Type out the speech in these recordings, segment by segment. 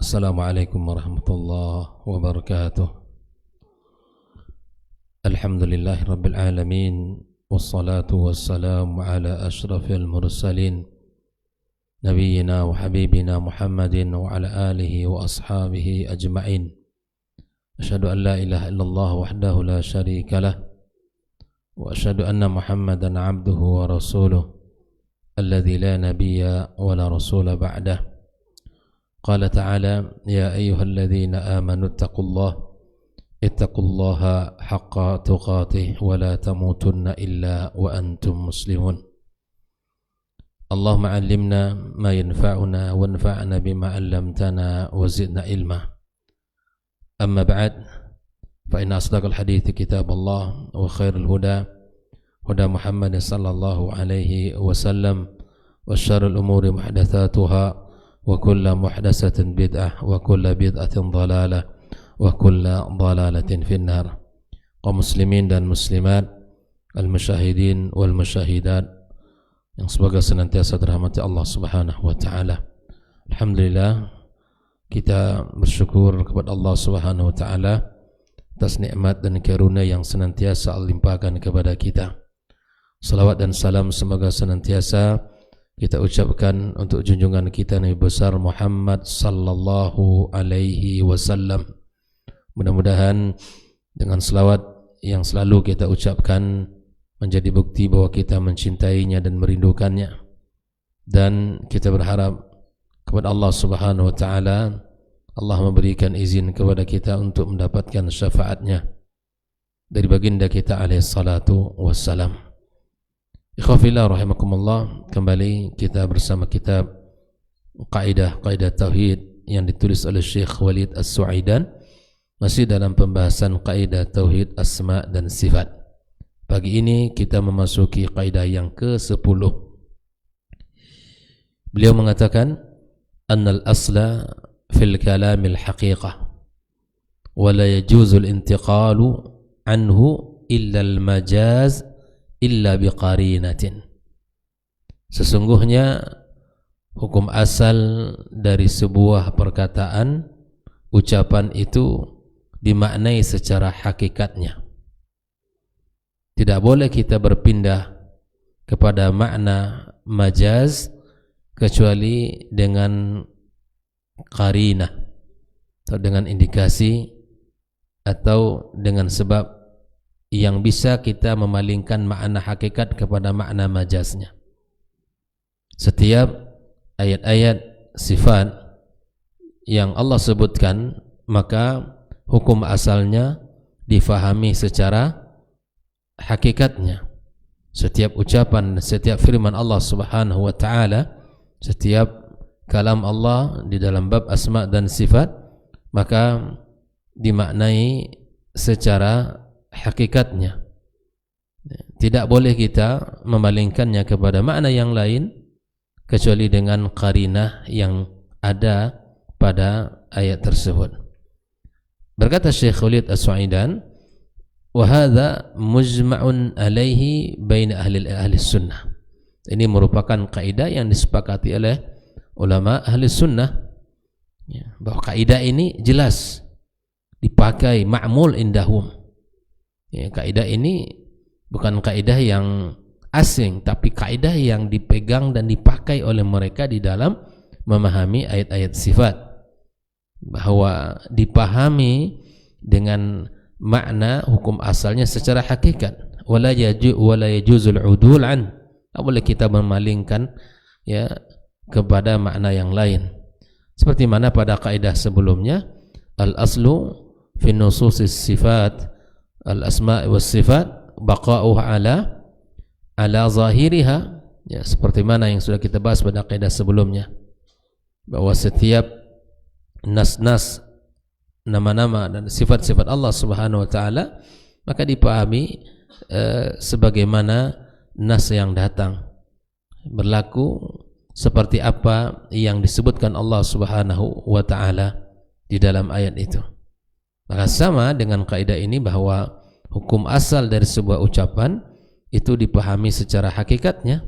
Assalamualaikum warahmatullahi wabarakatuh. Alhamdulillahi rabbil alamin, wassalatu wassalamu ala ashrafil mursalin, nabiyyina wa habibina Muhammadin wa ala alihi wa ashabihi ajma'in. Asyhadu an la ilaha illallah wahdahu la syarika lah, wa asyhadu anna Muhammadan abduhu wa rasuluh, alladzi la nabiyya wa la rasula ba'dah. Qala ta'ala, ya ayyuhalladzina amanu ittaqullaha haqqa tuqatih wa la tamutunna illa wa antum muslimun. Allahumma 'allimna ma yanfa'una wanfa'na bima 'allamtana wa zidna ilma. Amma ba'd, fa inna asdaqal hadithi kitabullah wa khairul huda Muhammad sallallahu alaihi wasallam, wa syarrul umuri muhdatsatuha wa kullu muhdatsatin bid'ah wa kullu bid'atin dhalalah wa kullu dhalalatin finnar. Kaum muslimin dan muslimat, al-musyahidin wal musyahidat yang semoga senantiasa dirahmati Allah Subhanahu wa taala. Alhamdulillah, kita bersyukur kepada Allah Subhanahu wa taala atas nikmat dan karunia yang senantiasa Allah limpahkan kepada kita. Salawat dan salam semoga senantiasa kita ucapkan untuk junjungan kita Nabi besar Muhammad sallallahu alaihi wasallam. Mudah-mudahan dengan selawat yang selalu kita ucapkan menjadi bukti bahwa kita mencintainya dan merindukannya, dan kita berharap kepada Allah Subhanahu wa taala Allah memberikan izin kepada kita untuk mendapatkan syafaatnya dari baginda kita alaihi salatu wassalam. Ikhwafillah rahimakumullah, kembali kita bersama kitab Qaidah Tauhid yang ditulis oleh Syekh Walid As-Suaidan, masih dalam pembahasan Qaidah Tauhid Asma dan Sifat. Pagi ini kita memasuki kaidah yang ke-10. Beliau mengatakan, annal asla fil kalamil haqiqah wa la yajuzul intiqalu anhu illa al-majaz illa biqarinatin. Sesungguhnya hukum asal dari sebuah perkataan, ucapan itu dimaknai secara hakikatnya. Tidak boleh kita berpindah kepada makna majaz kecuali dengan qarinah, atau dengan indikasi atau dengan sebab yang bisa kita memalingkan makna hakikat kepada makna majaznya. Setiap ayat-ayat sifat yang Allah sebutkan, maka hukum asalnya difahami secara hakikatnya. Setiap ucapan, setiap firman Allah Subhanahu wa taala, setiap kalam Allah di dalam bab asma dan sifat, maka dimaknai secara hakikatnya. Tidak boleh kita memalingkannya kepada makna yang lain kecuali dengan qarinah yang ada pada ayat tersebut. Berkata Syekh Walid As-Suaidan, wa hadza mujma'un alaihi baina ahli sunnah. Ini merupakan kaidah yang disepakati oleh ulama ahli sunnah, bahwa kaidah ini jelas dipakai, ma'mul indahum. Kaidah ini bukan kaidah yang asing, tapi kaidah yang dipegang dan dipakai oleh mereka di dalam memahami ayat-ayat sifat, bahwa dipahami dengan makna hukum asalnya secara hakikat. Wala yajuzul udul an, tak boleh kita memalingkan kepada makna yang lain. Seperti mana pada kaidah sebelumnya, al aslu fi nususis sifat al asma was sifat baqa'uha ala zahiriha, seperti mana yang sudah kita bahas pada kaidah sebelumnya, bahwa setiap nas-nas, nama-nama dan sifat-sifat Allah Subhanahu wa taala maka dipahami sebagaimana nas yang datang, berlaku seperti apa yang disebutkan Allah Subhanahu wa taala di dalam ayat itu. Maka sama dengan kaidah ini, bahwa hukum asal dari sebuah ucapan itu dipahami secara hakikatnya.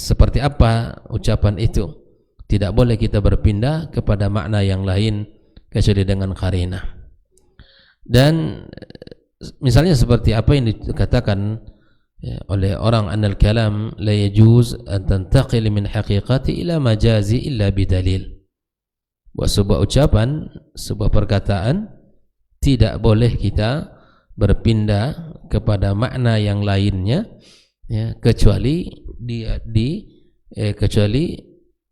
Seperti apa ucapan itu? Tidak boleh kita berpindah kepada makna yang lain kecuali dengan qarinah. Dan misalnya seperti apa yang dikatakan oleh orang annal kalam la yajuz an tantaqil min haqiqati ila majazi illa bidalil. Buat sebuah ucapan, sebuah perkataan tidak boleh kita berpindah kepada makna yang lainnya kecuali kecuali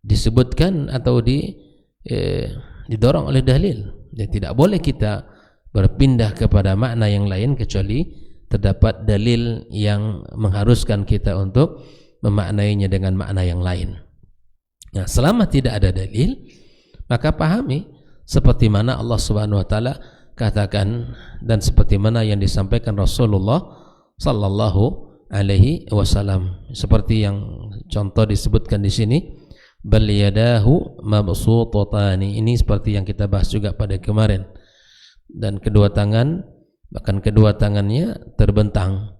disebutkan atau didorong oleh dalil. Tidak boleh kita berpindah kepada makna yang lain kecuali terdapat dalil yang mengharuskan kita untuk memaknainya dengan makna yang lain. Nah, selama tidak ada dalil, maka pahami seperti mana Allah Subhanahu wa taala katakan dan seperti mana yang disampaikan Rasulullah sallallahu alaihi wasallam. Seperti yang contoh disebutkan di sini, bal yadahu mabsutatani. Ini seperti yang kita bahas juga pada kemarin. Dan kedua tangan, bahkan kedua tangannya terbentang,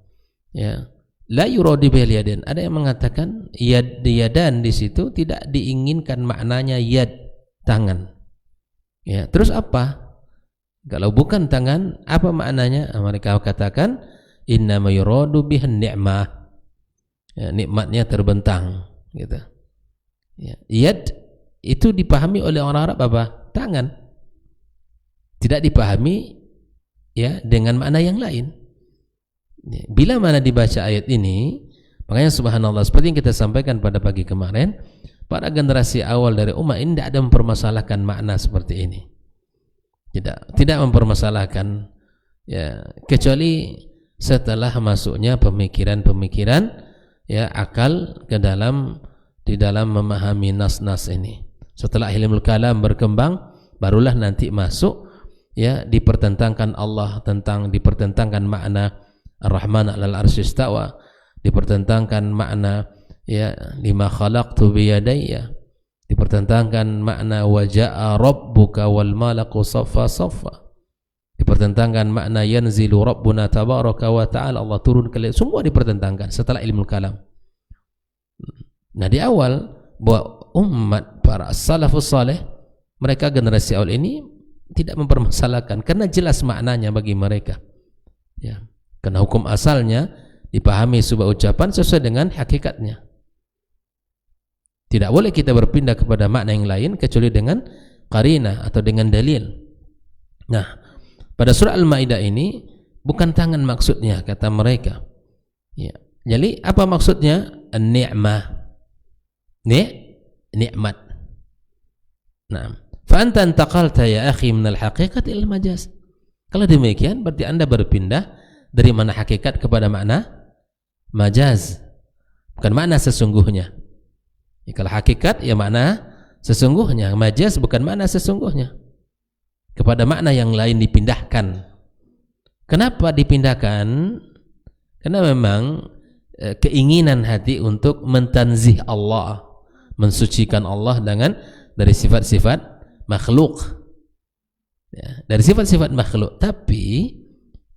ya. La yuradu bil yadin. Ada yang mengatakan yadan di situ tidak diinginkan maknanya yad, tangan. Ya, terus apa? Kalau bukan tangan, apa maknanya? Mereka katakan inna ma yuradu bihan ni'mah. Ya, nikmatnya terbentang, gitu. Ya, yad itu dipahami oleh orang Arab apa? Tangan. Tidak dipahami ya dengan makna yang lain. Bila mana dibaca ayat ini, makanya subhanallah seperti yang kita sampaikan pada pagi kemarin, para generasi awal dari umat ini tidak ada mempermasalahkan makna seperti ini. Tidak mempermasalahkan ya, kecuali setelah masuknya pemikiran-pemikiran ya akal ke di dalam memahami nas-nas ini. Setelah ilmu kalam berkembang, barulah nanti masuk ya dipertentangkan Allah, dipertentangkan makna Ar-Rahman 'alal 'arsy istawa, dipertentangkan makna ya lima khalaqtu biyadayya, dipertentangkan makna waja'a rabbuka wal malaku saffa saffa, dipertentangkan makna yanzilu rabbuna tabaraka wa ta'ala, Allah turun ke langit. Semua dipertentangkan setelah ilmu kalam. Nah, di awal bahwa umat para salafus saleh, mereka generasi awal ini tidak mempermasalahkan karena jelas maknanya bagi mereka. Ya, karena hukum asalnya dipahami sebuah ucapan sesuai dengan hakikatnya. Tidak boleh kita berpindah kepada makna yang lain kecuali dengan qarinah atau dengan dalil. Nah, pada surah Al-Maidah ini bukan tangan maksudnya kata mereka. Ya. Jadi apa maksudnya? An-ni'mah. Nikmat. Nah, fa anta intaqalta ya akhi min al-haqiqat ila al-majaz. Kalau demikian berarti Anda berpindah dari mana hakikat kepada makna majaz, bukan makna sesungguhnya. Ya, kalau hakikat ya makna sesungguhnya, majaz bukan makna sesungguhnya. Kepada makna yang lain dipindahkan. Kenapa dipindahkan? Karena memang keinginan hati untuk mentanzih Allah, mensucikan Allah dari sifat-sifat makhluk, ya, dari sifat-sifat makhluk, tapi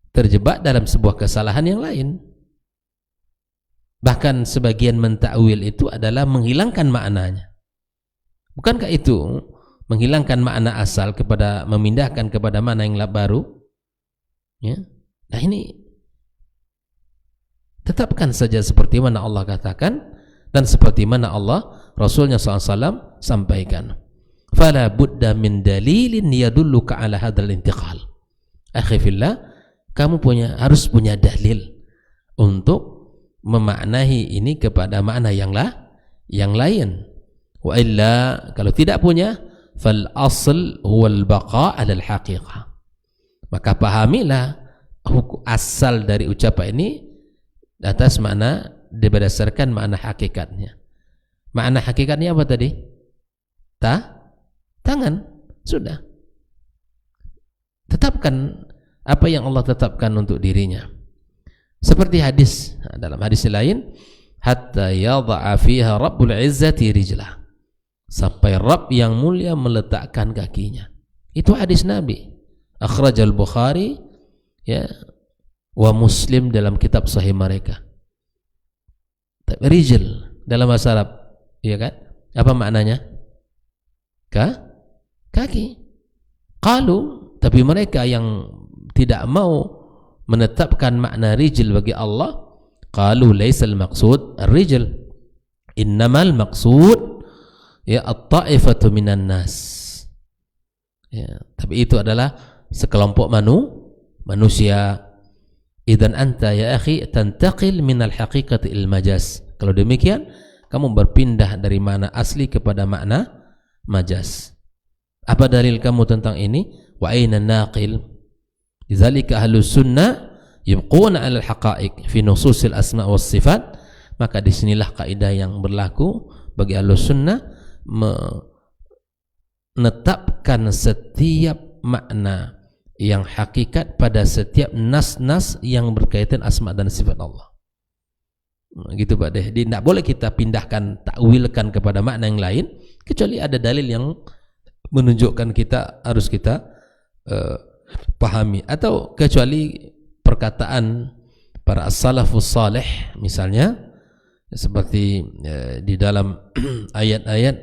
terjebak dalam sebuah kesalahan yang lain. Bahkan sebagian mentakwil itu adalah menghilangkan maknanya. Bukankah itu menghilangkan makna asal memindahkan kepada makna yang baru? Ya. Nah, ini tetapkan saja seperti mana Allah katakan dan seperti mana Allah Rasulnya SAW sampaikan. Fala budda min dalilin yadulluka ala hadzal intiqal. Akhi fillah, kamu harus punya dalil untuk memaknai ini kepada makna yang lain. Wa illa, kalau tidak punya, fal asl huwal baqa 'ala al haqiqah. Maka pahamilah hukum asal dari ucapan ini atas makna berdasarkan makna hakikatnya. Makna hakikatnya apa tadi? Tangan. Sudah. Tetapkan apa yang Allah tetapkan untuk dirinya. Seperti hadis, dalam hadis lain, hatta yadha'a fiha Rabbul Izzati rijlah, sampai Rabb yang mulia meletakkan kakinya. Itu hadis Nabi. Akhrajal Bukhari ya wa Muslim dalam kitab sahih mereka. Rijl dalam bahasa Arab, ya kan? Apa maknanya? kaki. Qalu, tapi mereka yang tidak mau menetapkan makna rijl bagi Allah, qalu laisal maqsud ar-rijl, innamal maqsud ya at-ta'ifatu minan nas. Ya, tapi itu adalah sekelompok manusia. Idzan anta ya akhi tantaqil minal haqiqati il majaz. Kalau demikian kamu berpindah dari makna asli kepada makna majaz. Apa dalil kamu tentang ini? Wa aina naqil? Lidzalika ahlus sunnah yabquna 'alal haqa'iq fi nususil asma' was sifat. Maka disinilah kaidah yang berlaku bagi ahlus sunnah, menetapkan setiap makna yang hakikat pada setiap nas-nas yang berkaitan asma dan sifat Allah. Gitu Pak Deh. Jadi tidak boleh kita pindahkan, takwilkan kepada makna yang lain kecuali ada dalil yang menunjukkan harus kita pahami, atau kecuali perkataan para as-salafus salih misalnya, seperti di dalam ayat-ayat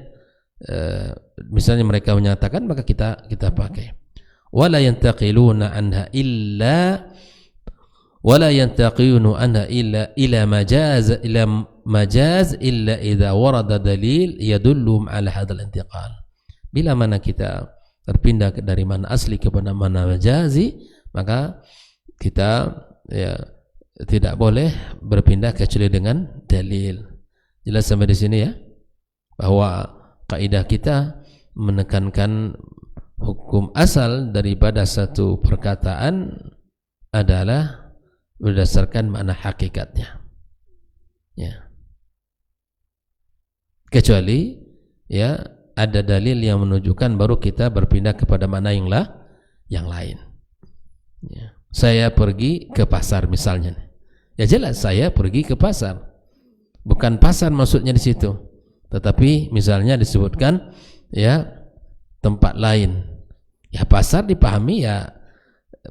misalnya mereka menyatakan, maka kita pakai wala yantaqiluna anha illa ila majaz illa idza warada dalil yadullum ala hadzal intiqal. Bila mana kita berpindah dari mana asli kepada mana majazi, maka kita tidak boleh berpindah kecuali dengan dalil. Jelas sampai di sini ya, bahwa kaidah kita menekankan hukum asal daripada satu perkataan adalah berdasarkan makna hakikatnya. Ya. Kecuali ya ada dalil yang menunjukkan, baru kita berpindah kepada makna yang lain. Ya. Saya pergi ke pasar misalnya. Ya jelas saya pergi ke pasar. Bukan pasar maksudnya di situ. Tetapi misalnya disebutkan ya tempat lain. Ya pasar dipahami ya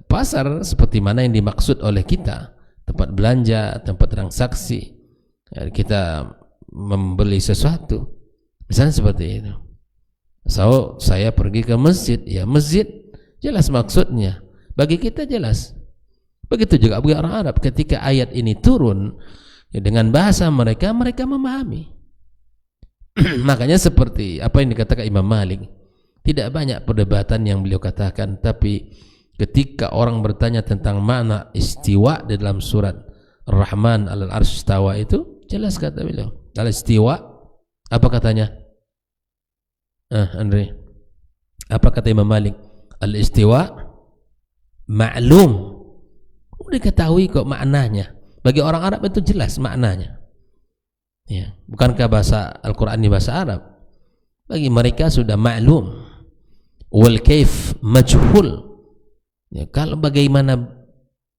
pasar seperti mana yang dimaksud oleh kita, tempat belanja, tempat transaksi, ya, kita membeli sesuatu misalnya seperti itu. So, saya pergi ke masjid, ya masjid jelas maksudnya, bagi kita jelas. Begitu juga bagi orang Arab, ketika ayat ini turun ya, dengan bahasa mereka memahami. Makanya seperti apa yang dikatakan Imam Malik, tidak banyak perdebatan yang beliau katakan, tapi ketika orang bertanya tentang makna istiwa di dalam surat Ar-Rahman al-Arsy istawa, itu jelas kata beliau. Al-istiwa, apa katanya? Andre, apa kata Imam Malik? Al-istiwa ma'lum, udah ketahui kok maknanya. Bagi orang Arab itu jelas maknanya. Ya, bukankah bahasa Al-Quran ini bahasa Arab? Bagi mereka sudah ma'lum. Wal kaif majhul. Ya, kalau bagaimana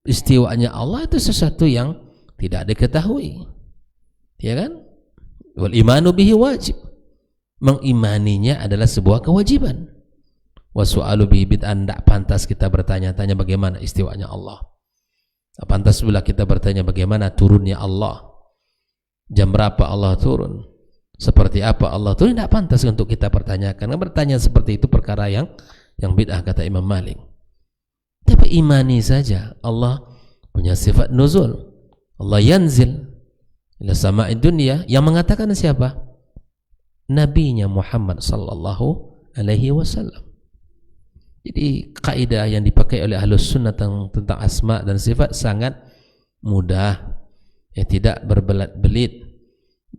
istiwanya Allah itu sesuatu yang tidak diketahui, ya kan? Wal imanu bihi wajib. Mengimaninya adalah sebuah kewajiban. Wasu'alu bihi bid'an, tidak pantas kita bertanya-tanya bagaimana istiwanya Allah. Tak pantas pula kita bertanya bagaimana turunnya Allah. Jam berapa Allah turun? Seperti apa Allah turun? Tidak pantas untuk kita pertanyakan. Bertanya seperti itu perkara yang bid'ah, kata Imam Malik. Tapi imani saja Allah punya sifat nuzul. Allah yanzil ila sama'id dunya. Yang mengatakan siapa? Nabinya Muhammad sallallahu alaihi wasallam. Jadi kaidah yang dipakai oleh Ahlus Sunnah tentang asma dan sifat sangat mudah, ya, tidak berbelit-belit,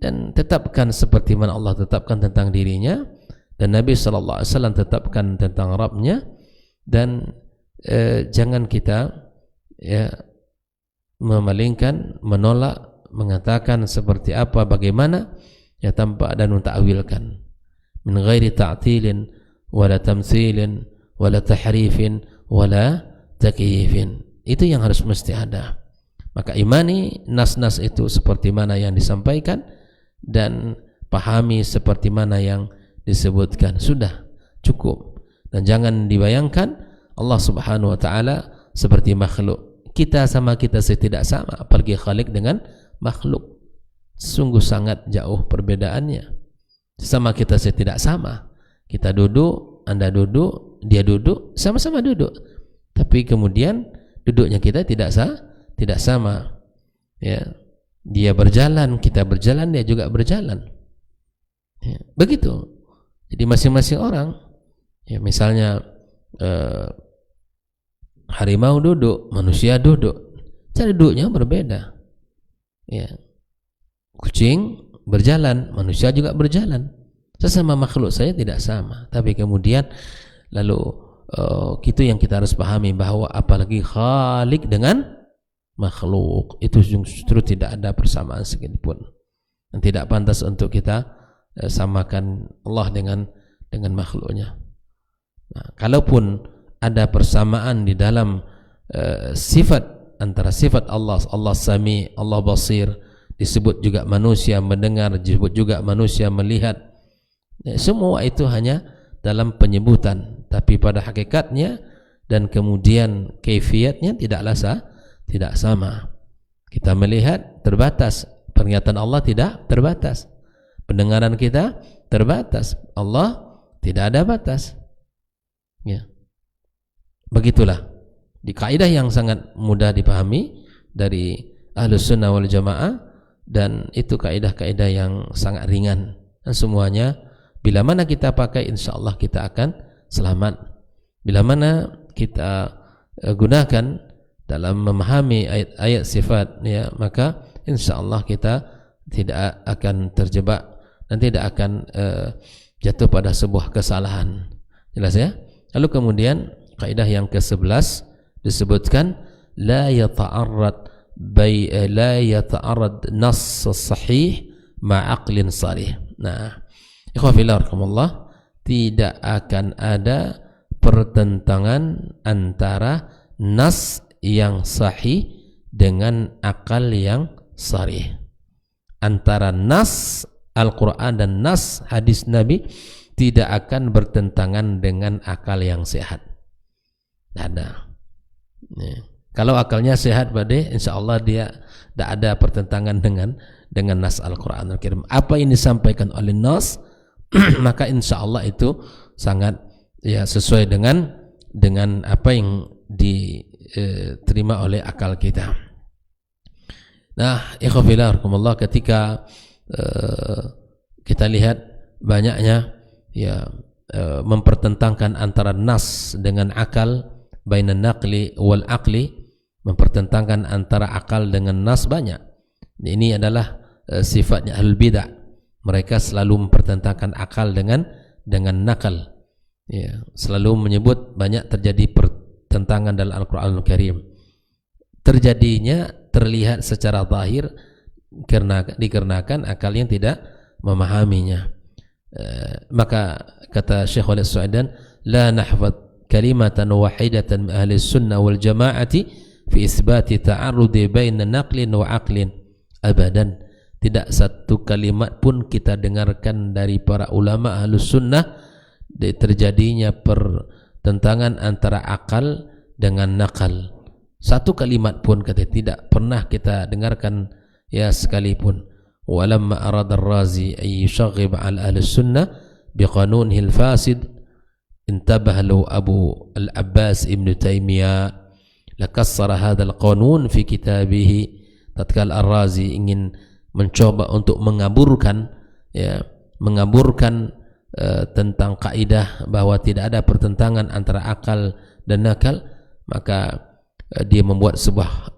dan tetapkan seperti mana Allah tetapkan tentang dirinya dan Nabi sallallahu alaihi wasallam tetapkan tentang Rabbnya, dan jangan kita ya memalingkan, menolak, mengatakan seperti apa, bagaimana, ya, tanpa dan mentakwilkan, min ghairi ta'tilin wala tamtsilin wala tahrifin wala takyifin. Itu yang harus mesti ada. Maka imani nas-nas itu seperti mana yang disampaikan dan pahami seperti mana yang disebutkan, sudah cukup. Dan jangan dibayangkan Allah Subhanahu wa taala seperti makhluk. Kita sama kita tidak sama, apalagi Khalik dengan makhluk. Sungguh sangat jauh perbedaannya. Sama kita tidak sama. Kita duduk, Anda duduk, dia duduk, sama-sama duduk. Tapi kemudian duduknya kita tidak sama. Ya. Dia berjalan, kita berjalan, dia juga berjalan. Ya. Begitu. Jadi masing-masing orang, ya misalnya harimau duduk, manusia duduk, cara duduknya berbeda. Ya. Kucing berjalan, manusia juga berjalan. Sesama makhluk saya tidak sama. Tapi kemudian lalu itu yang kita harus pahami, bahwa apalagi Khalik dengan makhluk itu justru tidak ada persamaan sedikitpun, dan tidak pantas untuk kita samakan Allah dengan makhluknya. Nah, kalaupun ada persamaan di dalam sifat, antara sifat Allah Sami, Allah Basir, disebut juga manusia mendengar, disebut juga manusia melihat, semua itu hanya dalam penyebutan, tapi pada hakikatnya dan kemudian kaifiatnya tidak sama. Kita melihat terbatas, penglihatan Allah tidak terbatas, pendengaran kita terbatas, Allah tidak ada batas. Ya. Begitulah di kaidah yang sangat mudah dipahami dari Ahlus Sunnah wal Jamaah, dan itu kaidah-kaidah yang sangat ringan, dan semuanya bila mana kita pakai, insya Allah kita akan selamat. Bila mana kita gunakan dalam memahami ayat-ayat sifat, ya, maka insya Allah kita tidak akan terjebak dan tidak akan jatuh pada sebuah kesalahan. Jelas ya? Lalu kemudian kaidah yang ke-11 disebutkan la yata'arrad nass sahih ma'aqlin sarih. Nah, ikhwafillah, tidak akan ada pertentangan antara nas yang sahih dengan akal yang sarih. Antara nas Al-Quran dan nas hadis Nabi tidak akan bertentangan dengan akal yang sehat. Tidak ada. Ya. Kalau akalnya sehat, insya Allah dia tidak ada pertentangan dengan nas Al-Quran Al-Karim. Apa yang disampaikan oleh nas, maka insya Allah itu sangat ya sesuai dengan apa yang diterima oleh akal kita. Nah, ikhwafillah, ketika kita lihat banyaknya ya mempertentangkan antara nas dengan akal, bainan naqli wal aqli, mempertentangkan antara akal dengan nas banyak. Ini adalah sifatnya ahlul bidah. Mereka selalu mempertentangkan akal dengan nakal. Ya, selalu menyebut banyak terjadi pertentangan dalam Al-Qur'anul Karim. Terjadinya terlihat secara zahir dikarenakan akalnya tidak memahaminya. Maka kata Syekh Walid Su'aidan, la nahfad kalimatan wahidatan min ahli sunnah wal jama'ati fi isbati ta'arrudi baina naqlin wa aqlin abadan. Tidak satu kalimat pun kita dengarkan dari para ulama ahlus sunnah terjadinya pertentangan antara akal dengan nakal. Satu kalimat pun kata tidak pernah kita dengarkan ya sekalipun. Walamma arada ar-Razi an yushaghib ala ahli sunnah biqanunihi al-fasid intabah lahu Abu al-Abbas Ibn Taimiyah lakassara hadha al-qanun fi kitabih. Tatkala ar-Razi ingin mencoba untuk mengaburkan tentang kaidah bahwa tidak ada pertentangan antara akal dan nakal, maka dia membuat sebuah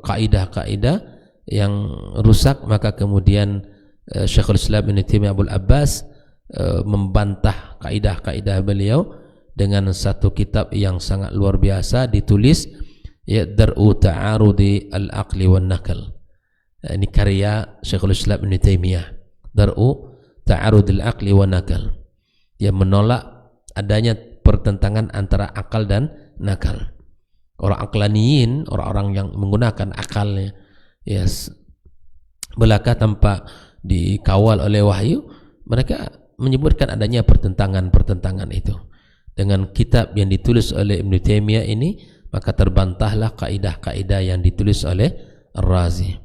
kaidah-kaidah yang rusak. Maka kemudian Syekhul Islam Ibn Taimiyah Abul Abbas membantah kaidah-kaidah beliau dengan satu kitab yang sangat luar biasa, ditulis ya Dar'u Ta'arudi Al-Aqli wan Nakal. Ini karya Syekhul Islam Ibn Taimiyah, Dar'u Ta'arud Al-Aqli wan Nakal. Dia menolak adanya pertentangan antara akal dan nakal. Orang aklaniyin, orang-orang yang menggunakan akalnya belaka tanpa dikawal oleh wahyu, mereka menyebutkan adanya pertentangan itu. Dengan kitab yang ditulis oleh Ibn Taimiyah ini, maka terbantahlah kaidah-kaidah yang ditulis oleh Ar-Razi.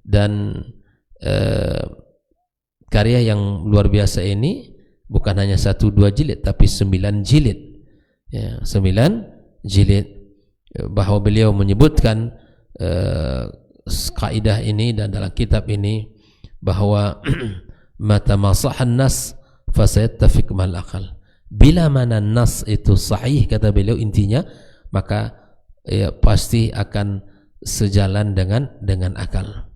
Dan karya yang luar biasa ini bukan hanya 1-2 jilid tapi 9 jilid, ya, 9 jilid, bahwa beliau menyebutkan kaidah ini dan dalam kitab ini bahwa mata masahan nas fasayattafiq mal aqal, bila mana nas itu sahih kata beliau, intinya maka ya, pasti akan sejalan dengan akal,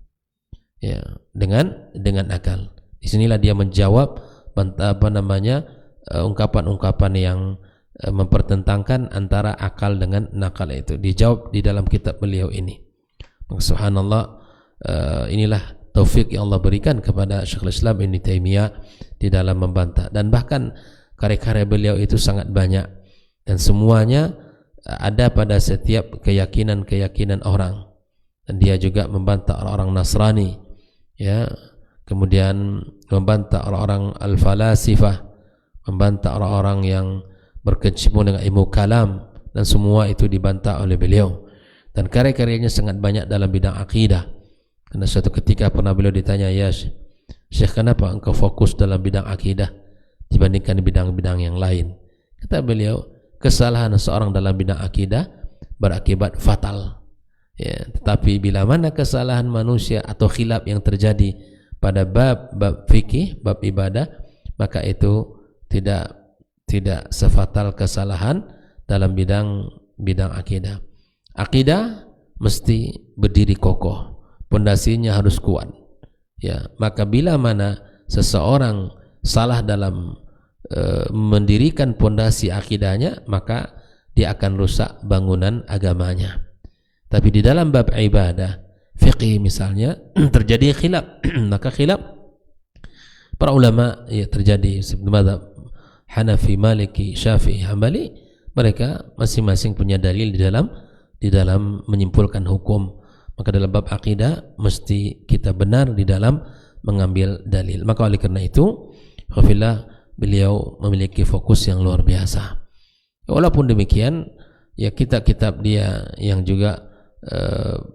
ya, dengan akal. Disinilah dia menjawab ungkapan-ungkapan yang mempertentangkan antara akal dengan nakal, itu dijawab di dalam kitab beliau ini. Subhanallah, inilah taufik yang Allah berikan kepada Syekhul Islam Ibnu Taimiyah di dalam membantah, dan bahkan karya-karya beliau itu sangat banyak dan semuanya ada pada setiap keyakinan orang, dan dia juga membantah orang-orang Nasrani, ya, kemudian membantah orang-orang al-falasifah, membantah orang-orang yang berkecimpung dengan ilmu kalam, dan semua itu dibantah oleh beliau. Dan karya-karyanya sangat banyak dalam bidang akidah. Karena suatu ketika pernah beliau ditanya, ya Syekh, kenapa engkau fokus dalam bidang akidah dibandingkan bidang-bidang yang lain? Kata beliau, kesalahan seorang dalam bidang akidah berakibat fatal, ya, tetapi bila mana kesalahan manusia atau khilaf yang terjadi pada bab fikih, bab ibadah, maka itu tidak sefatal kesalahan dalam bidang akidah. Akidah mesti berdiri kokoh, pondasinya harus kuat, ya. Maka bila mana seseorang salah dalam mendirikan pondasi akidahnya, maka dia akan rusak bangunan agamanya. Tapi di dalam bab ibadah, fiqih misalnya, terjadi khilaf, maka khilaf para ulama, ya, terjadi mazhab Hanafi, Maliki, Syafi'i, Hambali, mereka masing-masing punya dalil di dalam menyimpulkan hukum. Maka dalam bab akidah mesti kita benar di dalam mengambil dalil. Maka oleh karena itu, khafillah, beliau memiliki fokus yang luar biasa. Walaupun demikian, ya, kitab-kitab dia yang juga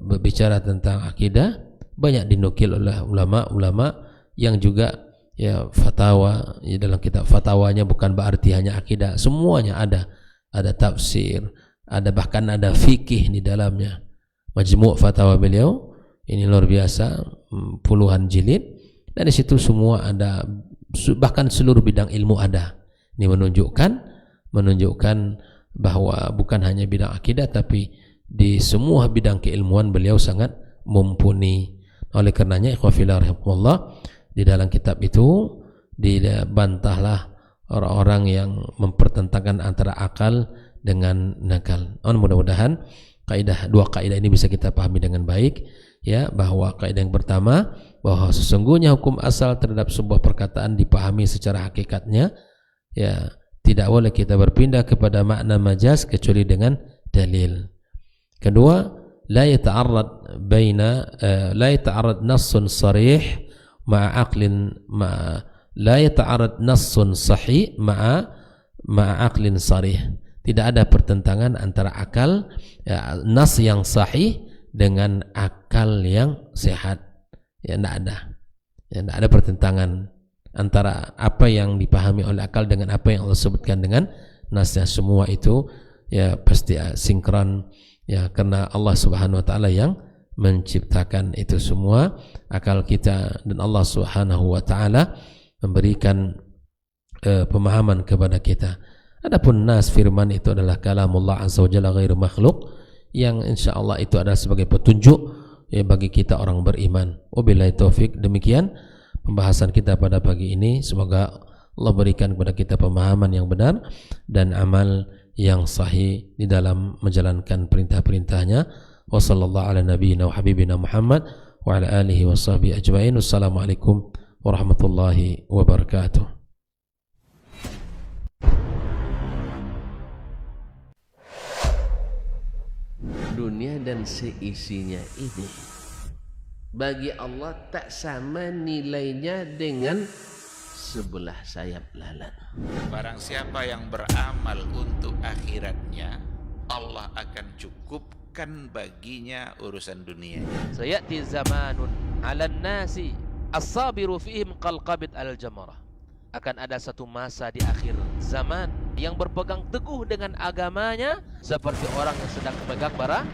berbicara tentang akidah banyak dinukil oleh ulama-ulama yang juga, ya, fatwa, ya, dalam kitab fatwanya bukan berarti hanya akidah, semuanya ada tafsir, bahkan ada fikih di dalamnya. Majmu' fatwa beliau ini luar biasa, puluhan jilid, dan di situ semua ada, bahkan seluruh bidang ilmu ada. Ini menunjukkan bahwa bukan hanya bidang akidah, tapi di semua bidang keilmuan beliau sangat mumpuni. Oleh karenanya, ikhwafillah rahimakumullah, di dalam kitab itu dibantahlah orang-orang yang mempertentangkan antara akal dengan nakal. Mudah-mudahan dua kaidah ini bisa kita pahami dengan baik, ya, bahwa kaidah yang pertama, bahwa sesungguhnya hukum asal terhadap sebuah perkataan dipahami secara hakikatnya, ya, tidak boleh kita berpindah kepada makna majaz kecuali dengan dalil. Kedua, la yata'arrad nassun sarih ma'a aqlin la yata'arrad nassun sahih ma'a aqlin sarih. Tidak ada pertentangan antara akal, ya, nas yang sahih dengan akal yang sehat. Ya, tidak ada. Ya, tidak ada pertentangan antara apa yang dipahami oleh akal dengan apa yang Allah sebutkan dengan nasnya. Semua itu, ya, pasti sinkron, ya, karena Allah Subhanahu wa taala yang menciptakan itu semua. Akal kita dan Allah Subhanahu wa taala memberikan pemahaman kepada kita. Adapun nas, firman, itu adalah kalamullah azza wa jalla ghairu makhluk, yang insyaallah itu adalah sebagai petunjuk, ya, bagi kita orang beriman. Wabillahi taufik. Demikian pembahasan kita pada pagi ini. Semoga Allah berikan kepada kita pemahaman yang benar dan amal yang sahih di dalam menjalankan perintah-perintahnya. Wa sallallahu ala nabiyyina wa habibina Muhammad wa ala alihi wa sahbihi ajma'in. Wassalamualaikum warahmatullahi wabarakatuh. Dunia dan seisinya ini bagi Allah tak sama nilainya dengan sebelah sayap lalat. Barang siapa yang beramal untuk akhiratnya, Allah akan cukupkan baginya urusan dunia. Sayati zamanun 'alan nasi as-sabiru fihim qalqabit al-jamarah. akan ada satu masa di akhir zaman yang berpegang teguh dengan agamanya seperti orang yang sedang memegang bara